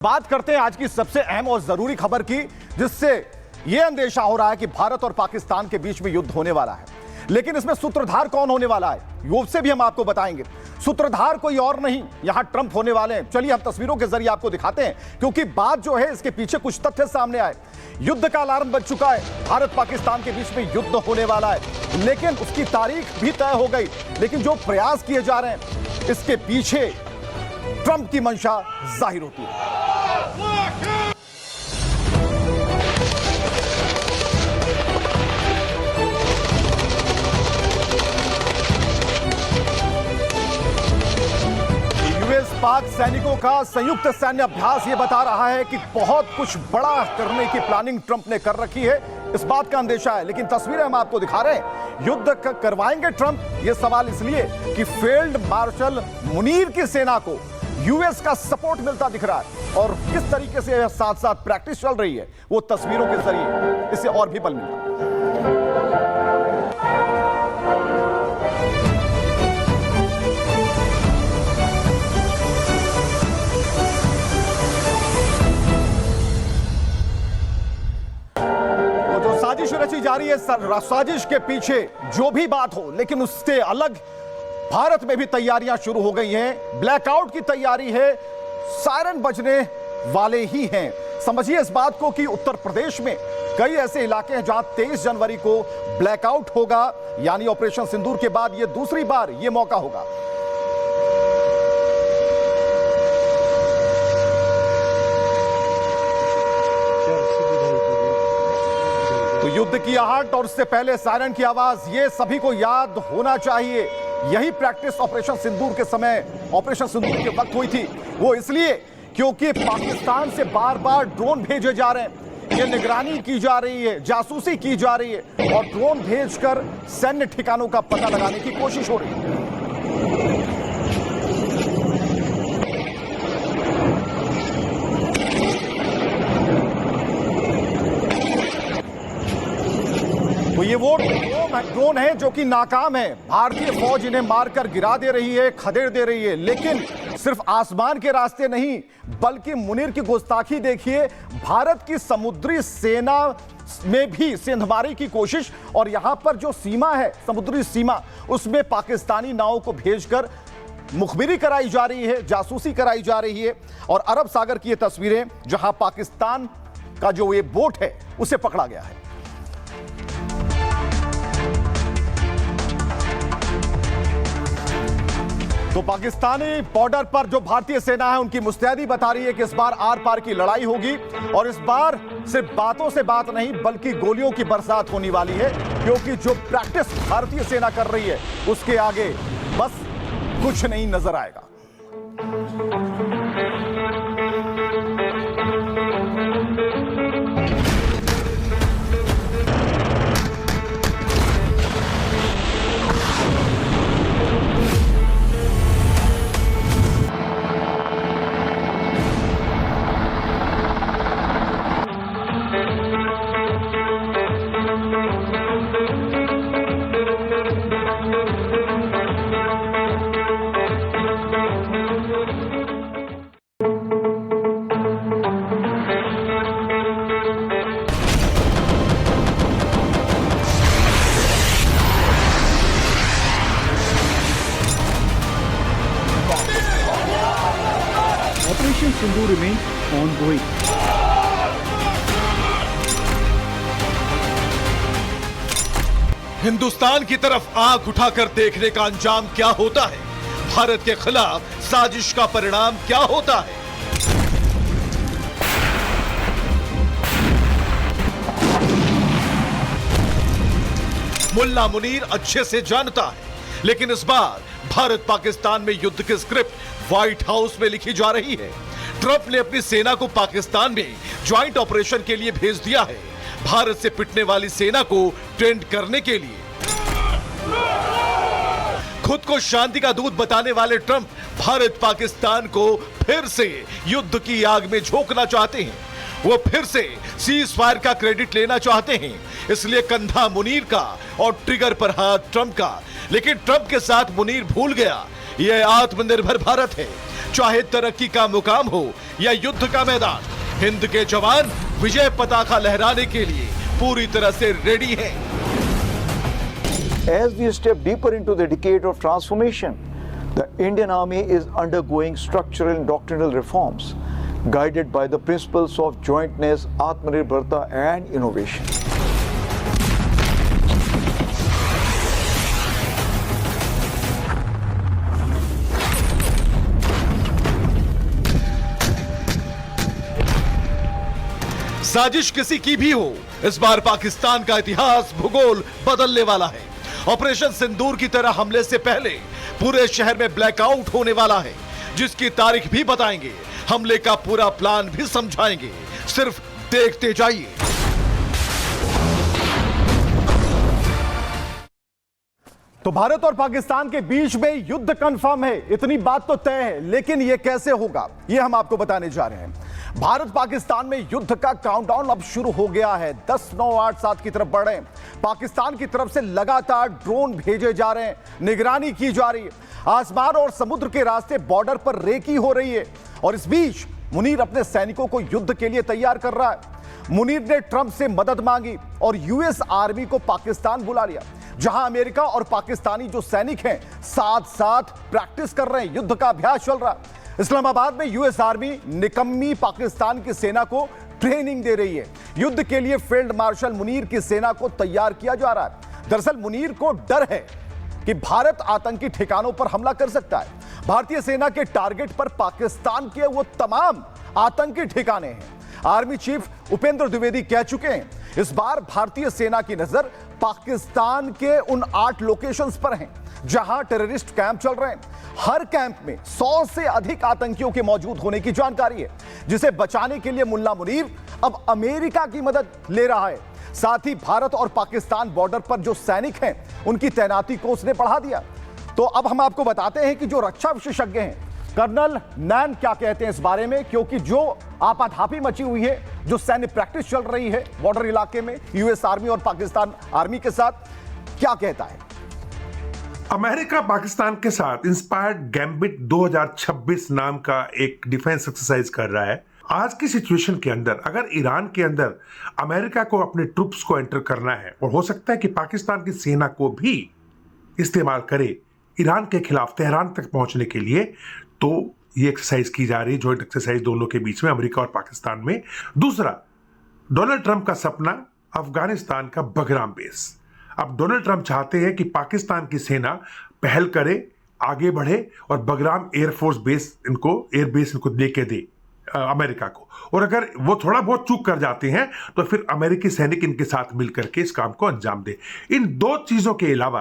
बात करते हैं आज की सबसे अहम और जरूरी खबर की, जिससे यह अंदेशा हो रहा है कि भारत और पाकिस्तान के बीच में युद्ध होने वाला है। लेकिन इसमें सूत्रधार कौन होने वाला है, युद्ध से भी हम आपको बताएंगे। सूत्रधार कोई और नहीं, यहां ट्रंप होने वाले हैं। चलिए हम तस्वीरों के जरिए आपको दिखाते हैं, क्योंकि बात जो है इसके पीछे कुछ तथ्य सामने आए। युद्ध का अलार्म बज चुका है, भारत पाकिस्तान के बीच में युद्ध होने वाला है, लेकिन उसकी तारीख भी तय हो गई। लेकिन जो प्रयास किए जा रहे हैं, इसके पीछे ट्रंप की मंशा जाहिर होती है। पाक सैनिकों का संयुक्त सैन्य अभ्यास यह बता रहा है कि बहुत कुछ बड़ा करने की प्लानिंग ट्रंप ने कर रखी है, इस बात का अंदेशा है। लेकिन तस्वीरें हम आपको दिखा रहे हैं। युद्ध करवाएंगे ट्रंप, यह सवाल इसलिए कि फील्ड मार्शल मुनीर की सेना को यूएस का सपोर्ट मिलता दिख रहा है, और किस तरीके से साथ साथ प्रैक्टिस चल रही है वो तस्वीरों के जरिए इससे और भी बल मिलता है। साजिश रची जा रही है, साजिश के पीछे जो भी बात हो, लेकिन उससे अलग भारत में भी तैयारियां शुरू हो गई हैं। ब्लैकआउट की तैयारी है, सायरन बजने वाले ही हैं। समझिए इस बात को कि उत्तर प्रदेश में कई ऐसे इलाके हैं जहां 23 जनवरी को ब्लैकआउट होगा, यानी ऑपरेशन सिंदूर के बाद यह दूसरी बार यह मौका होगा। तो युद्ध की आहट और उससे पहले सायरन की आवाज, ये सभी को याद होना चाहिए। यही प्रैक्टिस ऑपरेशन सिंदूर के समय, ऑपरेशन सिंदूर के वक्त हुई थी। वो इसलिए क्योंकि पाकिस्तान से बार बार ड्रोन भेजे जा रहे हैं, ये निगरानी की जा रही है, जासूसी की जा रही है, और ड्रोन भेजकर सैन्य ठिकानों का पता लगाने की कोशिश हो रही है। तो ये वो ड्रोन है जो कि नाकाम है। भारतीय फौज इन्हें मारकर गिरा दे रही है, खदेड़ दे रही है। लेकिन सिर्फ आसमान के रास्ते नहीं, बल्कि मुनीर की गुस्ताखी देखिए, भारत की समुद्री सेना में भी सेंधमारी की कोशिश, और यहां पर जो सीमा है, समुद्री सीमा, उसमें पाकिस्तानी नावों को भेजकर मुखबिरी कराई जा रही है, जासूसी कराई जा रही है। और अरब सागर की ये तस्वीरें, जहां पाकिस्तान का जो ये बोट है उसे पकड़ा गया है। तो पाकिस्तानी बॉर्डर पर जो भारतीय सेना है उनकी मुस्तैदी बता रही है कि इस बार आर पार की लड़ाई होगी, और इस बार सिर्फ बातों से बात नहीं बल्कि गोलियों की बरसात होने वाली है, क्योंकि जो प्रैक्टिस भारतीय सेना कर रही है उसके आगे बस कुछ नहीं नजर आएगा। Operation Sindoor remains ongoing. Hindustan की तरफ आंख उठाकर देखने का अंजाम क्या होता है, भारत के खिलाफ साजिश का परिणाम क्या होता है। मुल्ला मुनीर अच्छे से जानता है, लेकिन इस बार भारत पाकिस्तान में युद्ध की स्क्रिप्ट व्हाइट हाउस में लिखी जा रही है। ट्रंप ने अपनी सेना को पाकिस्तान में ज्वाइंट ऑपरेशन के लिए भेज दिया है, भारत से पिटने वाली सेना को ट्रेंड करने के लिए। खुद को शांति का दूत बताने वाले ट्रंप भारत पाकिस्तान को फिर से युद्ध की आग में झोंकना चाहते हैं। वो फिर से सीज फायर का क्रेडिट लेना चाहते हैं, इसलिए कंधा मुनीर का और ट्रिगर पर हाथ ट्रंप का। लेकिन ट्रंप के साथ मुनीर भूल गया, यह आत्मनिर्भर भारत है। चाहे तरक्की का मुकाम हो या युद्ध का मैदान, हिंद के जवान विजय पताका लहराने के लिए पूरी तरह से रेडी हैं। As we step deeper into the decade of transformation, the Indian Army is undergoing structural and doctrinal reforms, guided by the principles of jointness, Atmanirbharta, and innovation. साजिश किसी की भी हो, इस बार पाकिस्तान का इतिहास भूगोल बदलने वाला है। ऑपरेशन सिंदूर की तरह हमले से पहले पूरे शहर में ब्लैकआउट होने वाला है, जिसकी तारीख भी बताएंगे, हमले का पूरा प्लान भी समझाएंगे। सिर्फ देखते जाइए। तो भारत और पाकिस्तान के बीच में युद्ध कंफर्म है, इतनी बात तो तय है, लेकिन यह कैसे होगा यह हम आपको बताने जा रहे हैं। भारत पाकिस्तान में युद्ध का काउंटडाउन अब शुरू हो गया है। 10, 9, 8, 7 की तरफ बढ़ रहे हैं। पाकिस्तान की तरफ से लगातार ड्रोन भेजे जा रहे हैं, निगरानी की जा रही है। आसमान और समुद्र के रास्ते बॉर्डर पर रेकी हो रही है। और इस बीच मुनीर अपने सैनिकों को युद्ध के लिए तैयार कर रहा है। मुनीर ने ट्रंप से मदद मांगी और यूएस आर्मी को पाकिस्तान बुला लिया, जहां अमेरिका और पाकिस्तानी जो सैनिक हैं साथ साथ प्रैक्टिस कर रहे हैं, युद्ध का अभ्यास चल रहा है। इस्लामाबाद में यूएस आर्मी निकम्मी पाकिस्तान की सेना को ट्रेनिंग दे रही है। युद्ध के लिए फील्ड मार्शल मुनीर की सेना को तैयार किया जा रहा है। दरअसल मुनीर को डर है कि भारत आतंकी ठिकानों पर हमला कर सकता है। भारतीय सेना के टारगेट पर पाकिस्तान के वो तमाम आतंकी ठिकाने हैं। आर्मी चीफ उपेंद्र द्विवेदी कह चुके हैं, इस बार भारतीय सेना की नजर पाकिस्तान के उन 8 लोकेशंस पर हैं जहां टेररिस्ट कैंप चल रहे हैं। हर कैंप में 100 से अधिक आतंकियों के मौजूद होने की जानकारी है, जिसे बचाने के लिए मुल्ला मुनीर अब अमेरिका की मदद ले रहा है। साथ ही भारत और पाकिस्तान बॉर्डर पर जो सैनिक हैं उनकी तैनाती को उसने बढ़ा दिया। तो अब हम आपको बताते हैं कि जो रक्षा विशेषज्ञ हैं, कर्नल नैन क्या कहते हैं इस बारे में, क्योंकि जो आपाधापी मची हुई है, जो सैन्य प्रैक्टिस चल रही है बॉर्डर इलाके में यूएस आर्मी और पाकिस्तान आर्मी के साथ, क्या कहता है। अमेरिका पाकिस्तान के साथ इंस्पायर्ड गैम्बिट 2026 नाम का एक डिफेंस एक्सरसाइज कर रहा है। आज की सिचुएशन के अंदर अगर ईरान के अंदर अमेरिका को अपने ट्रूप्स को एंटर करना है और हो सकता है कि पाकिस्तान की सेना को भी इस्तेमाल करे ईरान के खिलाफ तेहरान तक पहुंचने के लिए, तो ये एक्सरसाइज की जा रही है, जॉइंट एक्सरसाइज दोनों के बीच में, अमेरिका और पाकिस्तान में। दूसरा, डोनाल्ड ट्रंप का सपना अफगानिस्तान का बगराम बेस। अब डोनाल्ड ट्रंप चाहते हैं कि पाकिस्तान की सेना पहल करे, आगे बढ़े और बगराम एयरफोर्स बेस इनको लेके दे अमेरिका को। और अगर वो थोड़ा बहुत चूक कर जाते हैं तो फिर अमेरिकी सैनिक इनके साथ मिलकर के इस काम को अंजाम दे। इन 2 चीजों के अलावा